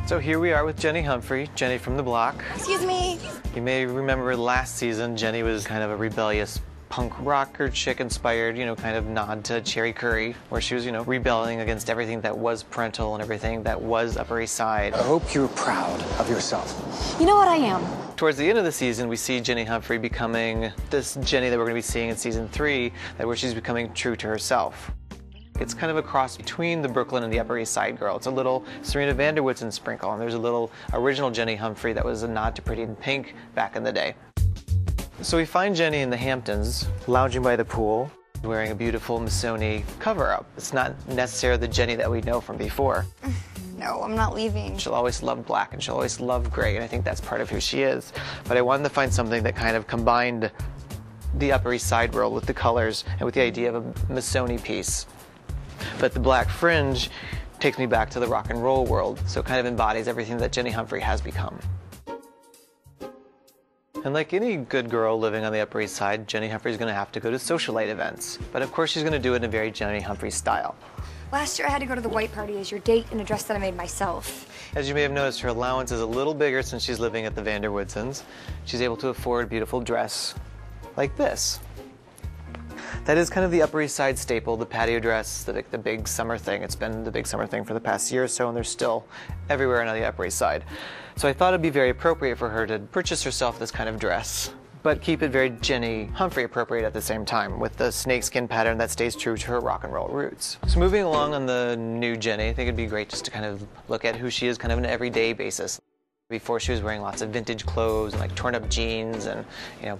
So here we are with Jenny Humphrey, Jenny from the block. Excuse me. You may remember last season, Jenny was kind of a rebellious punk rocker chick inspired, kind of nod to Cherry Curry, where she was, rebelling against everything that was parental and everything that was Upper East Side. I hope you're proud of yourself. You know what I am? Towards the end of the season, we see Jenny Humphrey becoming this Jenny that we're going to be seeing in season 3, where she's becoming true to herself. It's kind of a cross between the Brooklyn and the Upper East Side girl. It's a little Serena van der Woodsen sprinkle, and there's a little original Jenny Humphrey that was a nod to Pretty in Pink back in the day. So we find Jenny in the Hamptons, lounging by the pool, wearing a beautiful Missoni cover-up. It's not necessarily the Jenny that we know from before. No, I'm not leaving. She'll always love black and she'll always love gray, and I think that's part of who she is. But I wanted to find something that kind of combined the Upper East Side world with the colors and with the idea of a Missoni piece. But the black fringe takes me back to the rock and roll world, so it kind of embodies everything that Jenny Humphrey has become. And like any good girl living on the Upper East Side, Jenny Humphrey's going to have to go to socialite events. But of course she's going to do it in a very Jenny Humphrey style. Last year I had to go to the white party as your date in a dress that I made myself. As you may have noticed, her allowance is a little bigger since she's living at the van der Woodsens. She's able to afford a beautiful dress like this. That is kind of the Upper East Side staple, the patio dress, the big summer thing. It's been the big summer thing for the past year or so, and they're still everywhere on the Upper East Side. So I thought it'd be very appropriate for her to purchase herself this kind of dress, but keep it very Jenny Humphrey appropriate at the same time, with the snakeskin pattern that stays true to her rock and roll roots. So moving along on the new Jenny, I think it'd be great just to kind of look at who she is kind of on an everyday basis. Before she was wearing lots of vintage clothes and like torn up jeans and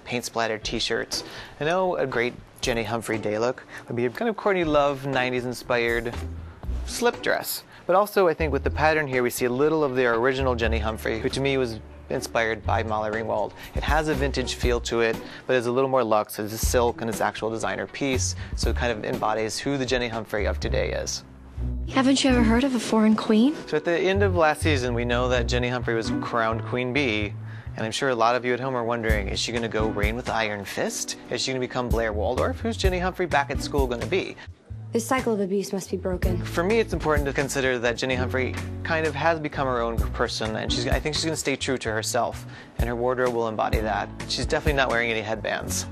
paint splattered t-shirts. I know a great Jenny Humphrey day look would be a kind of Courtney Love 90s inspired slip dress. But also I think with the pattern here we see a little of the original Jenny Humphrey, who to me was inspired by Molly Ringwald. It has a vintage feel to it, but it's a little more luxe. It's a silk and it's actual designer piece, so it kind of embodies who the Jenny Humphrey of today is. Haven't you ever heard of a foreign queen? So at the end of last season, we know that Jenny Humphrey was crowned Queen Bee, and I'm sure a lot of you at home are wondering, is she going to go reign with the Iron Fist? Is she going to become Blair Waldorf? Who's Jenny Humphrey back at school going to be? This cycle of abuse must be broken. For me, it's important to consider that Jenny Humphrey kind of has become her own person, and I think she's going to stay true to herself, and her wardrobe will embody that. She's definitely not wearing any headbands.